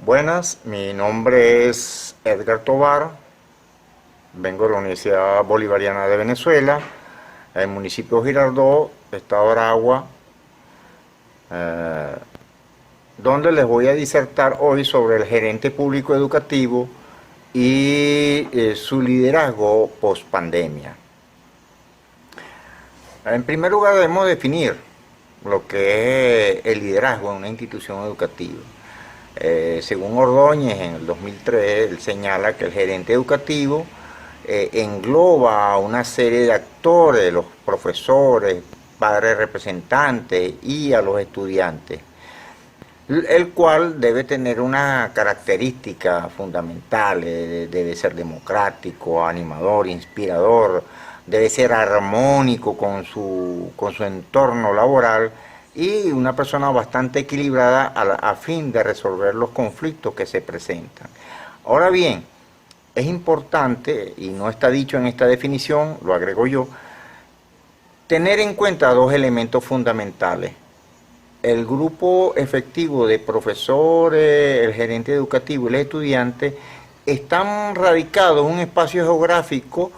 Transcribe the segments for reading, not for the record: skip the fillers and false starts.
Buenas, mi nombre es Edgar Tovar, vengo de la Universidad Bolivariana de Venezuela, el municipio Girardot, estado Aragua, eh, donde les voy a disertar hoy sobre el gerente público educativo y su liderazgo post pandemia. En primer lugar, debemos definir lo que es el liderazgo en una institución educativa. Según Ordóñez, en el 2003, él señala que el gerente educativo engloba a una serie de actores, los profesores, padres representantes y a los estudiantes, el cual debe tener una característica fundamental, debe ser democrático, animador, inspirador, debe ser armónico con su entorno laboral y una persona bastante equilibrada a fin de resolver los conflictos que se presentan. Ahora bien, es importante, y no está dicho en esta definición, lo agrego yo, tener en cuenta dos elementos fundamentales. El grupo efectivo de profesores, el gerente educativo y los estudiantes están radicados en un espacio geográfico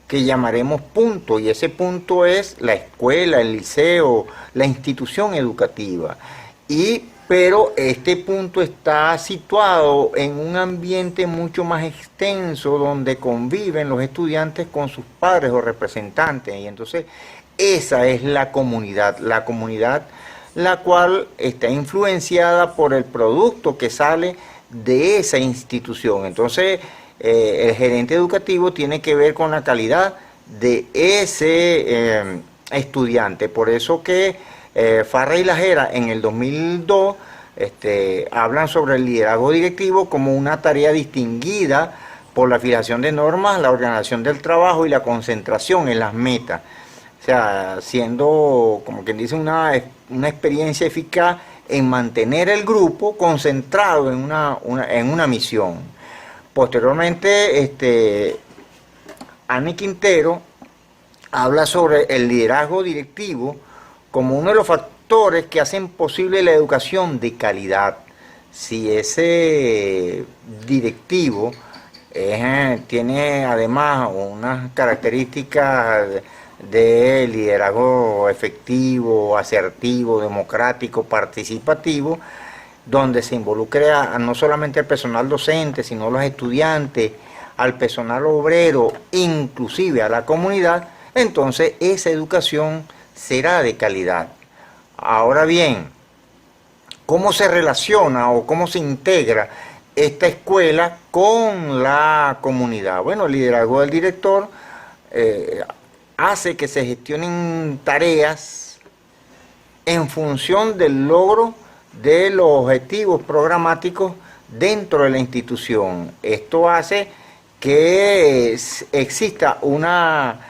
que llamaremos punto, y ese punto es la escuela, el liceo, la institución educativa. Pero este punto está situado en un ambiente mucho más extenso donde conviven los estudiantes con sus padres o representantes, y entonces esa es la comunidad la cual está influenciada por el producto que sale de esa institución. Entonces, el gerente educativo tiene que ver con la calidad de ese estudiante. Por eso que Farra y Lajera en el 2002 hablan sobre el liderazgo directivo como una tarea distinguida por la fijación de normas, la organización del trabajo y la concentración en las metas. O sea, siendo, como quien dice, una experiencia eficaz en mantener el grupo concentrado en una misión. Posteriormente, Ani Quintero habla sobre el liderazgo directivo como uno de los factores que hacen posible la educación de calidad. Si ese directivo tiene además unas características de liderazgo efectivo, asertivo, democrático, participativo, donde se involucre no solamente al personal docente, sino a los estudiantes, al personal obrero, inclusive a la comunidad, entonces esa educación será de calidad. Ahora bien, ¿cómo se relaciona o cómo se integra esta escuela con la comunidad? Bueno, el liderazgo del director hace que se gestionen tareas en función del logro de los objetivos programáticos dentro de la institución. Esto hace que exista una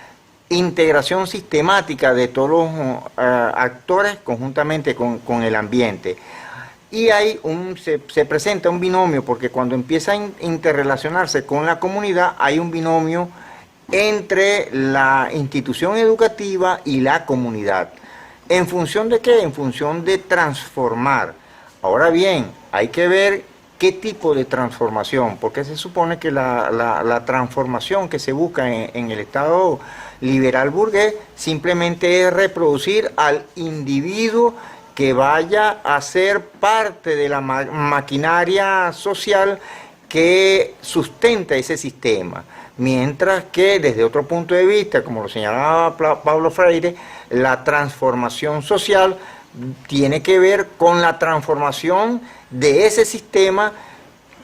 integración sistemática de todos los actores conjuntamente con el ambiente. Y se presenta un binomio, porque cuando empieza a interrelacionarse con la comunidad, hay un binomio entre la institución educativa y la comunidad. ¿En función de qué? En función de transformar. Ahora bien, hay que ver qué tipo de transformación, porque se supone que la transformación que se busca en el Estado liberal burgués simplemente es reproducir al individuo que vaya a ser parte de la maquinaria social que sustenta ese sistema. Mientras que desde otro punto de vista, como lo señalaba Paulo Freire, la transformación social tiene que ver con la transformación de ese sistema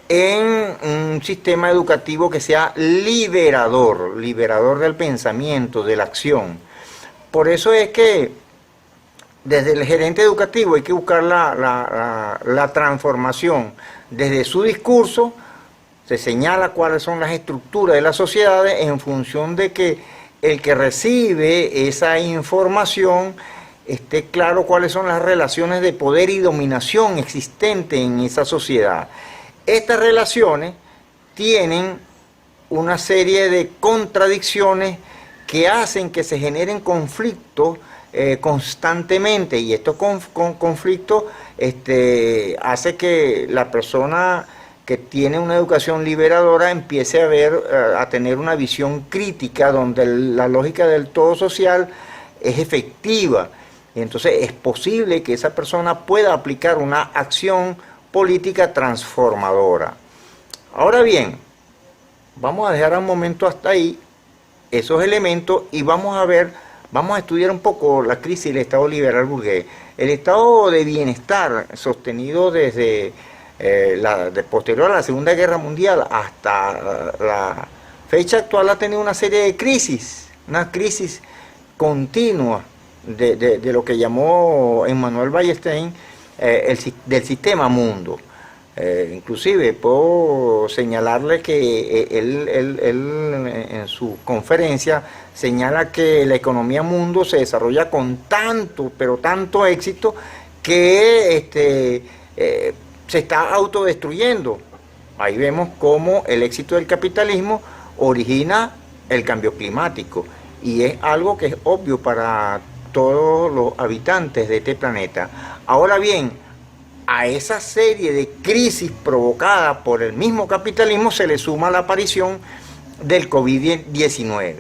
en un sistema educativo que sea liberador del pensamiento, de la acción. Por eso es que desde el gerente educativo hay que buscar la transformación desde su discurso. Se señala cuáles son las estructuras de las sociedades en función de que el que recibe esa información esté claro cuáles son las relaciones de poder y dominación existentes en esa sociedad. Estas relaciones tienen una serie de contradicciones que hacen que se generen conflictos constantemente, y estos conflictos hace que la persona que tiene una educación liberadora empiece a tener una visión crítica donde la lógica del todo social es efectiva. Entonces es posible que esa persona pueda aplicar una acción política transformadora. Ahora bien, vamos a dejar un momento hasta ahí esos elementos y vamos a estudiar un poco la crisis del Estado liberal burgués. El estado de bienestar sostenido desde posterior a la Segunda Guerra Mundial hasta la fecha actual ha tenido una serie de crisis, una crisis continua de lo que llamó Emmanuel Wallerstein del sistema mundo. Inclusive puedo señalarle que él en su conferencia señala que la economía mundo se desarrolla con tanto, pero tanto éxito que se está autodestruyendo. Ahí vemos cómo el éxito del capitalismo origina el cambio climático y es algo que es obvio para todos los habitantes de este planeta. Ahora bien, a esa serie de crisis provocadas por el mismo capitalismo se le suma la aparición del COVID-19.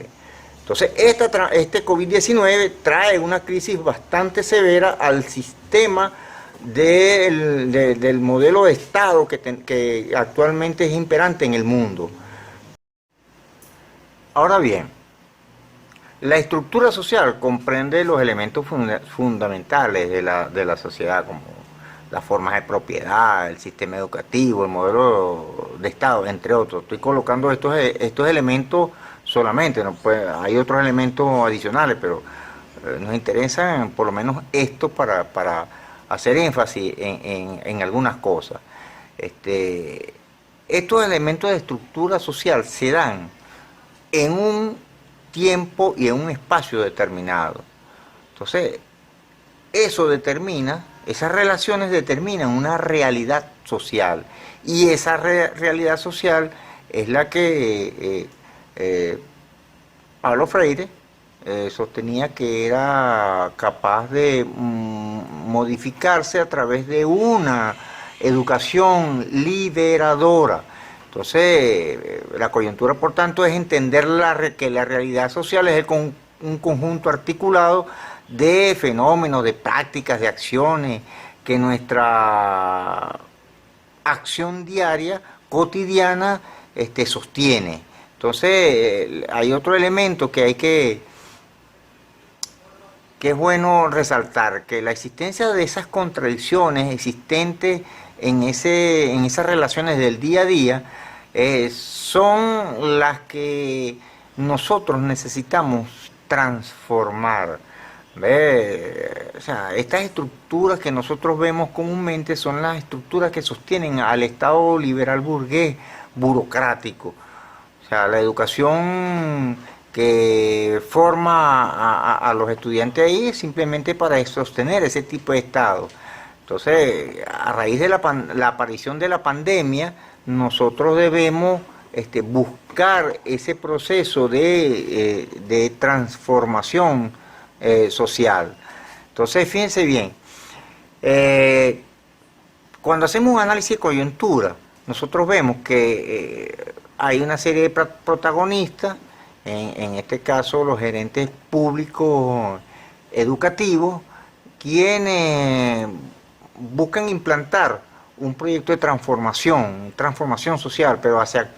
Entonces, este COVID-19 trae una crisis bastante severa al sistema del modelo de Estado que actualmente es imperante en el mundo. Ahora bien, la estructura social comprende los elementos fundamentales de la sociedad, como las formas de propiedad, el sistema educativo, el modelo de Estado, entre otros. Estoy colocando estos elementos solamente, ¿no? Pues hay otros elementos adicionales, pero nos interesan por lo menos esto para hacer énfasis en algunas cosas. Estos elementos de estructura social se dan en un tiempo y en un espacio determinado. Entonces, esas relaciones determinan una realidad social, y esa realidad social es la que Pablo Freire sostenía que era capaz de modificarse a través de una educación liberadora. Entonces, la coyuntura, por tanto, es entender que la realidad social es un conjunto articulado de fenómenos, de prácticas, de acciones, que nuestra acción diaria, cotidiana, sostiene. Entonces, hay otro elemento que es bueno resaltar, que la existencia de esas contradicciones existentes en esas relaciones del día a día son las que nosotros necesitamos transformar. O sea, estas estructuras que nosotros vemos comúnmente son las estructuras que sostienen al Estado liberal burgués burocrático. O sea, la educación que forma a los estudiantes ahí es simplemente para sostener ese tipo de Estado. Entonces, a raíz de la aparición de la pandemia, nosotros debemos buscar ese proceso de transformación social. Entonces, fíjense bien, cuando hacemos un análisis de coyuntura, nosotros vemos que hay una serie de protagonistas, en este caso los gerentes públicos educativos, quienes buscan implantar un proyecto de transformación social, pero hacia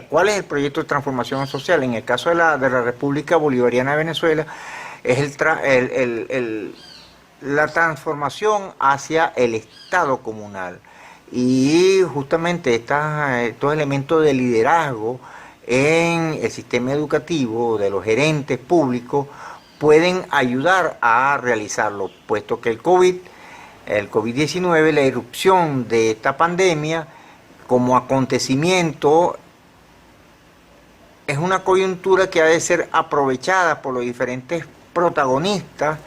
¿cuál es el proyecto de transformación social? En el caso de la República Bolivariana de Venezuela, es la transformación hacia el Estado comunal. Y justamente estos elementos de liderazgo en el sistema educativo de los gerentes públicos pueden ayudar a realizarlo, puesto que el COVID-19, la irrupción de esta pandemia como acontecimiento, es una coyuntura que ha de ser aprovechada por los diferentes protagonistas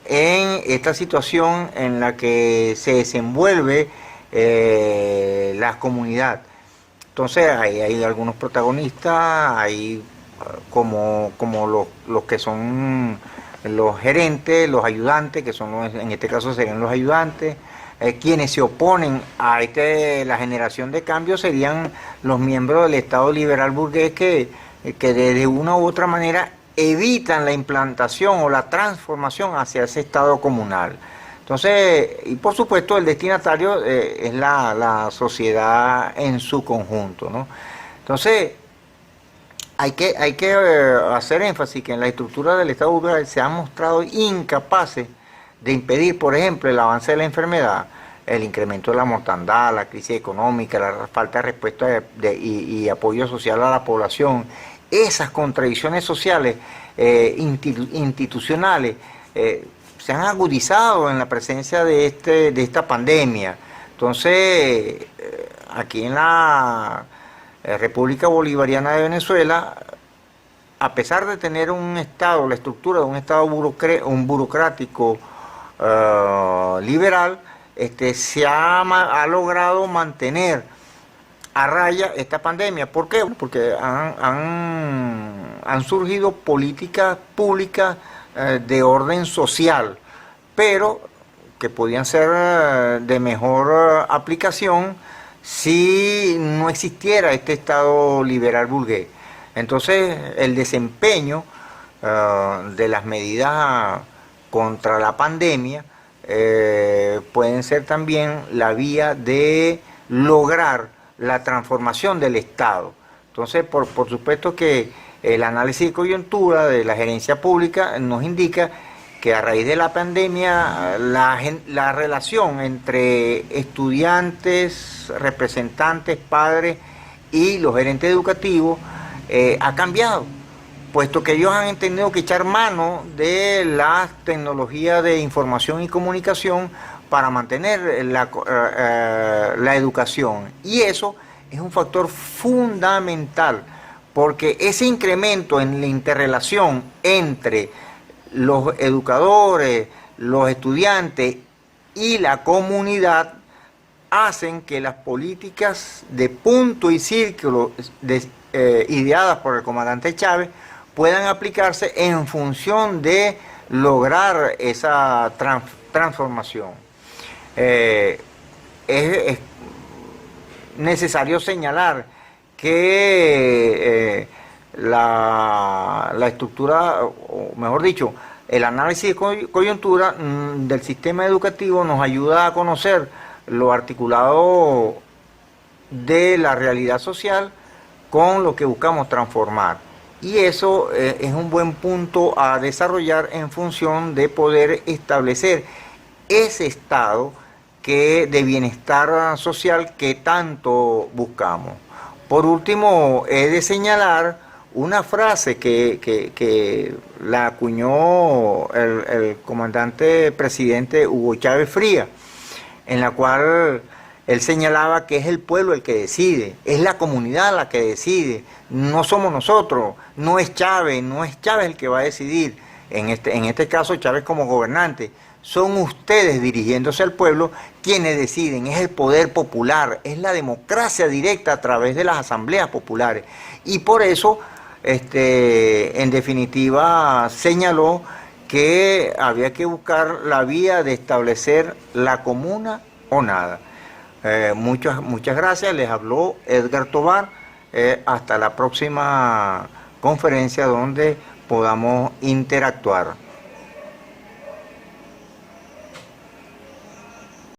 en esta situación en la que se desenvuelve la comunidad. Entonces hay algunos protagonistas, hay como los que son los gerentes, los ayudantes, que son en este caso serían los ayudantes, Quienes se oponen a la generación de cambio serían los miembros del Estado liberal burgués que de una u otra manera evitan la implantación o la transformación hacia ese Estado comunal. Entonces, y por supuesto el destinatario es la sociedad en su conjunto, ¿no? Entonces, hay que hacer énfasis que en la estructura del Estado burgués se han mostrado incapaces de impedir, por ejemplo, el avance de la enfermedad, el incremento de la mortandad, la crisis económica, la falta de respuesta y apoyo social a la población, esas contradicciones sociales, institucionales, se han agudizado en la presencia de esta pandemia. Entonces, aquí en la República Bolivariana de Venezuela, a pesar de tener un Estado, la estructura de un Estado burocrático liberal, se ha logrado mantener a raya esta pandemia. ¿Por qué? Porque han surgido políticas públicas de orden social, pero que podían ser de mejor aplicación si no existiera este Estado liberal burgués. Entonces, el desempeño de las medidas contra la pandemia pueden ser también la vía de lograr la transformación del Estado. Entonces, por supuesto que el análisis de coyuntura de la gerencia pública nos indica que a raíz de la pandemia la relación entre estudiantes, representantes, padres y los gerentes educativos ha cambiado, puesto que ellos han entendido que echar mano de las tecnologías de información y comunicación para mantener la educación. Y eso es un factor fundamental, porque ese incremento en la interrelación entre los educadores, los estudiantes y la comunidad hacen que las políticas de punto y círculo ideadas por el comandante Chávez puedan aplicarse en función de lograr esa transformación. Es necesario señalar que la estructura, o mejor dicho, el análisis de coyuntura del sistema educativo nos ayuda a conocer lo articulado de la realidad social con lo que buscamos transformar. Y eso es un buen punto a desarrollar en función de poder establecer ese estado de bienestar social que tanto buscamos. Por último, he de señalar una frase que la acuñó el comandante presidente Hugo Chávez Frías, en la cual él señalaba que es el pueblo el que decide, es la comunidad la que decide, no somos nosotros, no es Chávez el que va a decidir, en este caso Chávez como gobernante, son ustedes dirigiéndose al pueblo quienes deciden, es el poder popular, es la democracia directa a través de las asambleas populares. Y por eso, en definitiva, señaló que había que buscar la vía de establecer la comuna o nada. Muchas gracias, les habló Edgar Tobar, hasta la próxima conferencia donde podamos interactuar.